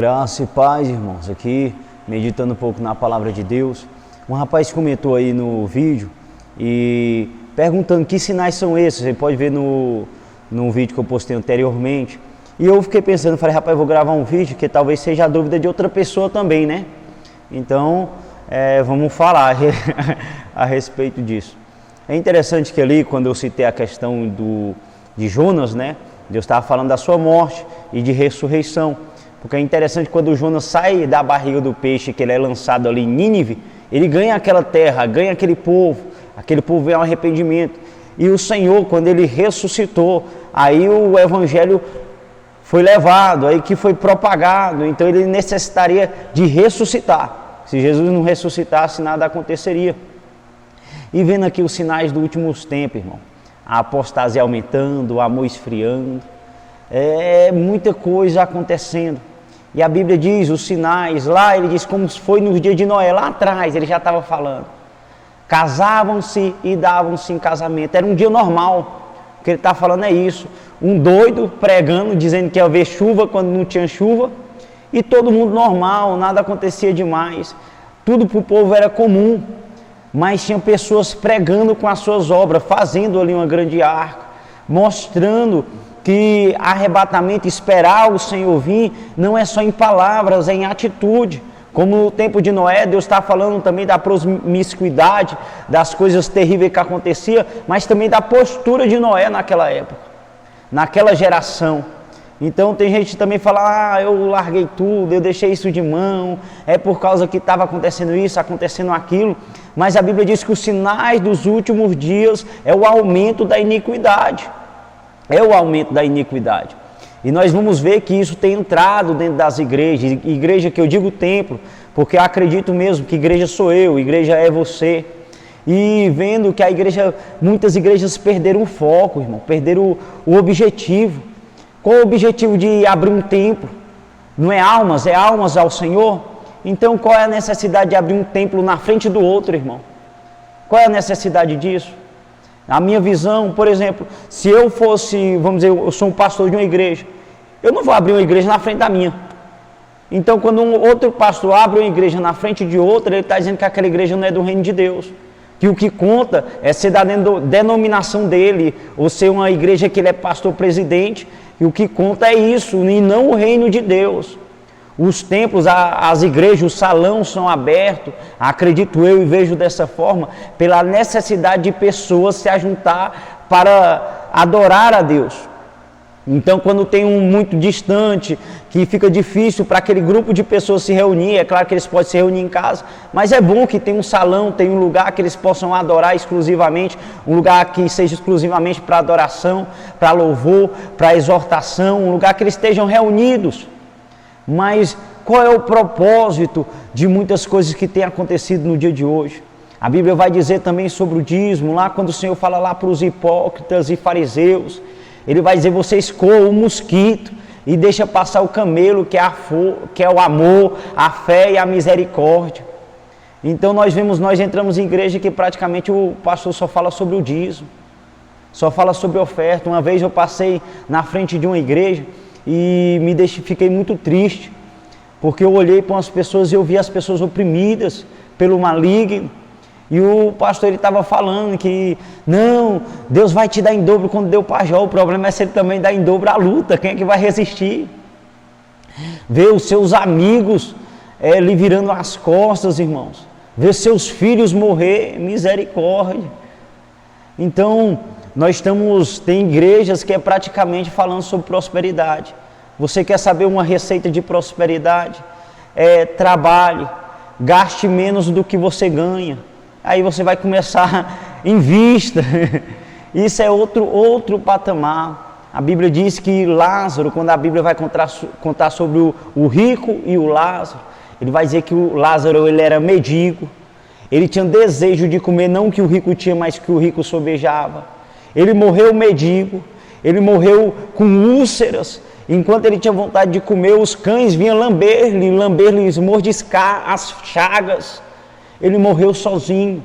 Graça e paz, irmãos, aqui meditando um pouco na palavra de Deus. Um rapaz comentou aí no vídeo e perguntando que sinais são esses. Você pode ver no vídeo que eu postei anteriormente. E eu fiquei pensando, falei, rapaz, eu vou gravar um vídeo que talvez seja a dúvida de outra pessoa também, né? Então, vamos falar a respeito disso. É interessante que ali, quando eu citei a questão de Jonas, né? Deus estava falando da sua morte e de ressurreição. Porque é interessante quando o Jonas sai da barriga do peixe, que ele é lançado ali em Nínive, ele ganha aquela terra, ganha aquele povo vem ao arrependimento. E o Senhor, quando ele ressuscitou, aí o evangelho foi levado, aí que foi propagado, então ele necessitaria de ressuscitar. Se Jesus não ressuscitasse, nada aconteceria. E vendo aqui os sinais dos últimos tempos, irmão, a apostasia aumentando, o amor esfriando, muita coisa acontecendo. E a Bíblia diz, os sinais, lá ele diz como foi nos dias de Noé, lá atrás ele já estava falando. Casavam-se e davam-se em casamento, era um dia normal. O que ele está falando é isso, um doido pregando, dizendo que ia haver chuva quando não tinha chuva, e todo mundo normal, nada acontecia demais, tudo para o povo era comum, mas tinha pessoas pregando com as suas obras, fazendo ali uma grande arca, mostrando que arrebatamento, esperar o Senhor vir, não é só em palavras, é em atitude. Como no tempo de Noé, Deus está falando também da promiscuidade, das coisas terríveis que aconteciam, mas também da postura de Noé naquela época, naquela geração. Então tem gente que também fala, eu larguei tudo, eu deixei isso de mão, é por causa que estava acontecendo isso, acontecendo aquilo. Mas a Bíblia diz que os sinais dos últimos dias é o aumento da iniquidade. É o aumento da iniquidade. E nós vamos ver que isso tem entrado dentro das igrejas. Igreja que eu digo templo, porque eu acredito mesmo que igreja sou eu, igreja é você. E vendo que muitas igrejas perderam o foco, irmão, perderam o objetivo. Qual o objetivo de abrir um templo? Não é almas ao Senhor? Então qual é a necessidade de abrir um templo na frente do outro, irmão? Qual é a necessidade disso? A minha visão, por exemplo, se eu fosse, vamos dizer, eu sou um pastor de uma igreja, eu não vou abrir uma igreja na frente da minha. Então, quando um outro pastor abre uma igreja na frente de outra, ele está dizendo que aquela igreja não é do reino de Deus. Que o que conta é ser da denominação dele, ou ser uma igreja que ele é pastor presidente, e o que conta é isso, e não o reino de Deus. Os templos, as igrejas, o salão são abertos, acredito eu e vejo dessa forma, pela necessidade de pessoas se ajuntar para adorar a Deus. Então, quando tem um muito distante, que fica difícil para aquele grupo de pessoas se reunir, é claro que eles podem se reunir em casa, mas é bom que tenha um salão, tenha um lugar que eles possam adorar exclusivamente, um lugar que seja exclusivamente para adoração, para louvor, para exortação, um lugar que eles estejam reunidos. Mas qual é o propósito de muitas coisas que têm acontecido no dia de hoje? A Bíblia vai dizer também sobre o dízimo, lá quando o Senhor fala lá para os hipócritas e fariseus, Ele vai dizer, vocês coam o mosquito e deixa passar o camelo, que é o amor, a fé e a misericórdia. Então nós entramos em igreja que praticamente o pastor só fala sobre o dízimo, só fala sobre oferta. Uma vez eu passei na frente de uma igreja e fiquei muito triste, porque eu olhei para umas pessoas e eu vi as pessoas oprimidas pelo maligno, e o pastor ele estava falando que, não, Deus vai te dar em dobro quando deu para Jó, o problema é se ele também dá em dobro a luta, quem é que vai resistir? Ver os seus amigos lhe virando as costas, irmãos, ver seus filhos morrer, misericórdia. Então, tem igrejas que é praticamente falando sobre prosperidade. Você quer saber uma receita de prosperidade? Trabalhe, gaste menos do que você ganha. Aí você vai começar, invista. Isso é outro patamar. A Bíblia diz que Lázaro, quando a Bíblia vai contar sobre o rico e o Lázaro, ele vai dizer que o Lázaro ele era mendigo, ele tinha desejo de comer, não que o rico tinha, mas que o rico sobejava. Ele morreu mendigo, ele morreu com úlceras, enquanto ele tinha vontade de comer, os cães vinham lamber-lhe, mordiscar as chagas. Ele morreu sozinho.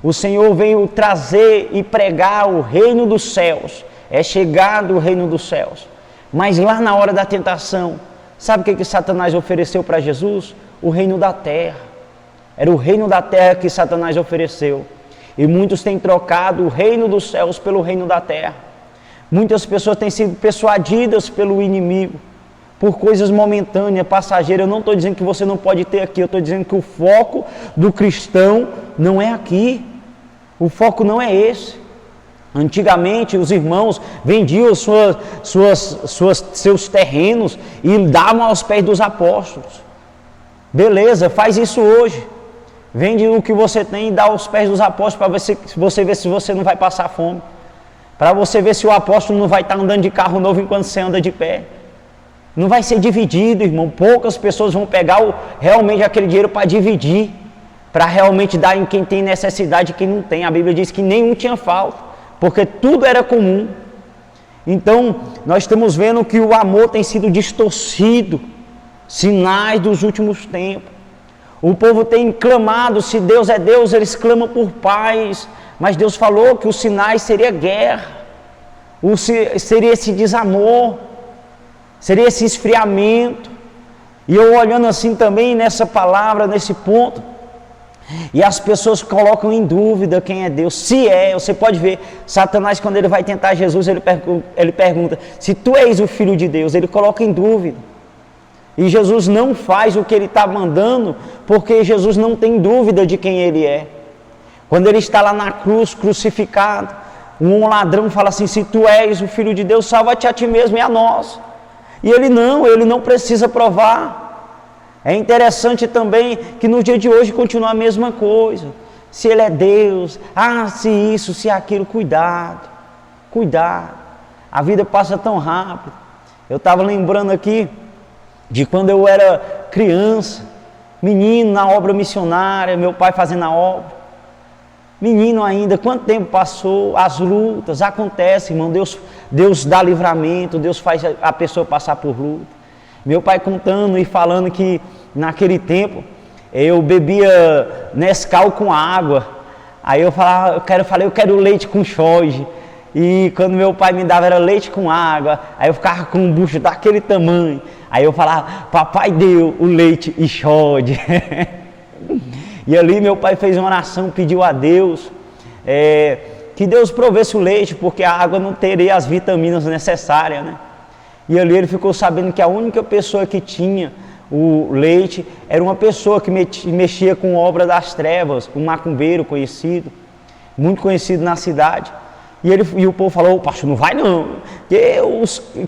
O Senhor veio trazer e pregar o reino dos céus, é chegado o reino dos céus. Mas lá na hora da tentação, Sabe o que Satanás ofereceu para Jesus? O reino da terra. Era o reino da terra que Satanás ofereceu. E muitos têm trocado o reino dos céus pelo reino da terra. Muitas pessoas têm sido persuadidas pelo inimigo por coisas momentâneas, passageiras. Eu não estou dizendo que você não pode ter aqui, eu estou dizendo que o foco do cristão não é aqui. O foco não é esse. Antigamente os irmãos vendiam seus terrenos e davam aos pés dos apóstolos. Beleza, faz isso hoje. Vende o que você tem e dá aos pés dos apóstolos para você ver se você não vai passar fome. Para você ver se o apóstolo não vai estar andando de carro novo enquanto você anda de pé. Não vai ser dividido, irmão. Poucas pessoas vão pegar realmente aquele dinheiro para dividir. Para realmente dar em quem tem necessidade e quem não tem. A Bíblia diz que nenhum tinha falta. Porque tudo era comum. Então, nós estamos vendo que o amor tem sido distorcido. Sinais dos últimos tempos. O povo tem clamado, se Deus é Deus, eles clamam por paz. Mas Deus falou que os sinais seria guerra. Seria esse desamor. Seria esse esfriamento. E eu olhando assim também nessa palavra, nesse ponto. E as pessoas colocam em dúvida quem é Deus. Se é, você pode ver, Satanás quando ele vai tentar Jesus, ele pergunta, se tu és o Filho de Deus, ele coloca em dúvida. E Jesus não faz o que ele está mandando, porque Jesus não tem dúvida de quem ele é. Quando ele está lá na cruz, crucificado, um ladrão fala assim, se tu és o Filho de Deus, salva-te a ti mesmo e a nós. E ele não precisa provar. É interessante também que no dia de hoje continua a mesma coisa. Se ele é Deus, se isso, se aquilo, cuidado. A vida passa tão rápido. Eu estava lembrando aqui de quando eu era criança, menino na obra missionária, meu pai fazendo a obra. Menino ainda, quanto tempo passou, as lutas acontecem, irmão, Deus dá livramento, Deus faz a pessoa passar por luta. Meu pai contando e falando que naquele tempo eu bebia Nescau com água, aí eu falava, eu quero leite com Xoge, e quando meu pai me dava era leite com água, aí eu ficava com um bucho daquele tamanho, aí eu falava, papai deu o leite e Xoge. E ali meu pai fez uma oração, pediu a Deus que Deus provesse o leite, porque a água não teria as vitaminas necessárias, né? E ali ele ficou sabendo que a única pessoa que tinha o leite era uma pessoa que mexia com obra das trevas, um macumbeiro conhecido, muito conhecido na cidade. E o povo falou, pastor, não vai não,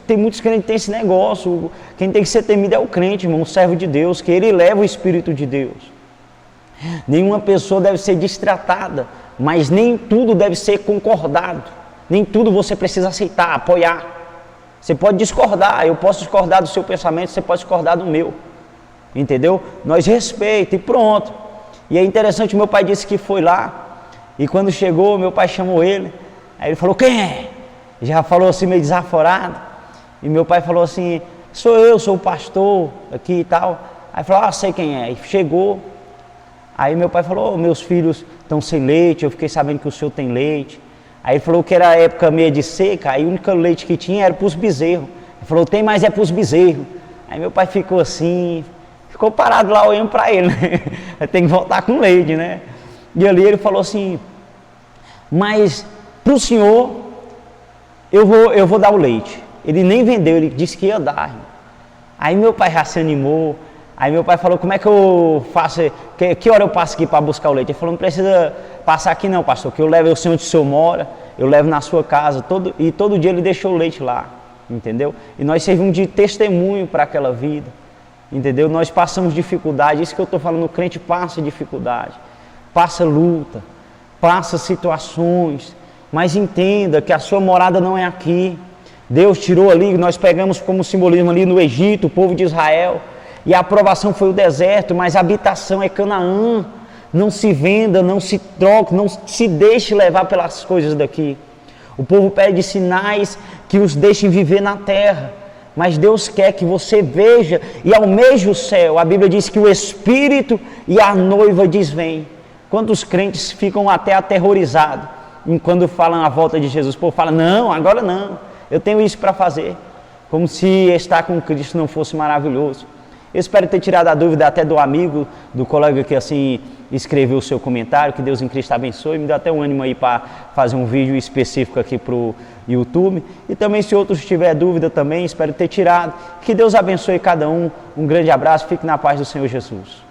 tem muitos crentes que tem esse negócio, quem tem que ser temido é o crente, irmão, o servo de Deus, que ele leva o Espírito de Deus. Nenhuma pessoa deve ser destratada, mas nem tudo deve ser concordado, nem tudo você precisa aceitar, apoiar. Você pode discordar, eu posso discordar do seu pensamento, você pode discordar do meu, entendeu? Nós respeitamos e pronto. E é interessante, meu pai disse que foi lá, e quando chegou, meu pai chamou ele, aí ele falou, quem é? Já falou assim meio desaforado, e meu pai falou assim, sou o pastor aqui e tal. Aí falou, sei quem é, e chegou. Aí meu pai falou, meus filhos estão sem leite, eu fiquei sabendo que o senhor tem leite. Aí ele falou que era época meia de seca, aí o único leite que tinha era para os bezerros. Ele falou, tem mais é para os bezerros. Aí meu pai ficou assim, ficou parado lá olhando para ele, né? Tem que voltar com leite, né? E ali ele falou assim, mas para o senhor eu vou dar o leite. Ele nem vendeu, ele disse que ia dar. Aí meu pai já se animou. Aí meu pai falou, como é que eu faço, que hora eu passo aqui para buscar o leite? Ele falou, não precisa passar aqui não, pastor, que eu levo o senhor onde o senhor mora, eu levo na sua casa, e todo dia ele deixou o leite lá, entendeu? E nós servimos de testemunho para aquela vida, entendeu? Nós passamos dificuldade, isso que eu estou falando, o crente passa dificuldade, passa luta, passa situações, mas entenda que a sua morada não é aqui. Deus tirou ali, nós pegamos como simbolismo ali no Egito, o povo de Israel, e a aprovação foi o deserto, mas a habitação é Canaã. Não se venda, não se troque, não se deixe levar pelas coisas daqui. O povo pede sinais que os deixem viver na terra, mas Deus quer que você veja e almeje o céu. A Bíblia diz que o Espírito e a noiva diz vem. Quantos crentes ficam até aterrorizados quando falam a volta de Jesus? O povo fala, não, agora não, eu tenho isso para fazer. como se estar com Cristo não fosse maravilhoso. Eu espero ter tirado a dúvida até do amigo, do colega que assim escreveu o seu comentário. Que Deus em Cristo abençoe. Me dá até um ânimo aí para fazer um vídeo específico aqui para o YouTube. E também, se outros tiverem dúvida também, espero ter tirado. Que Deus abençoe cada um. Um grande abraço. Fique na paz do Senhor Jesus.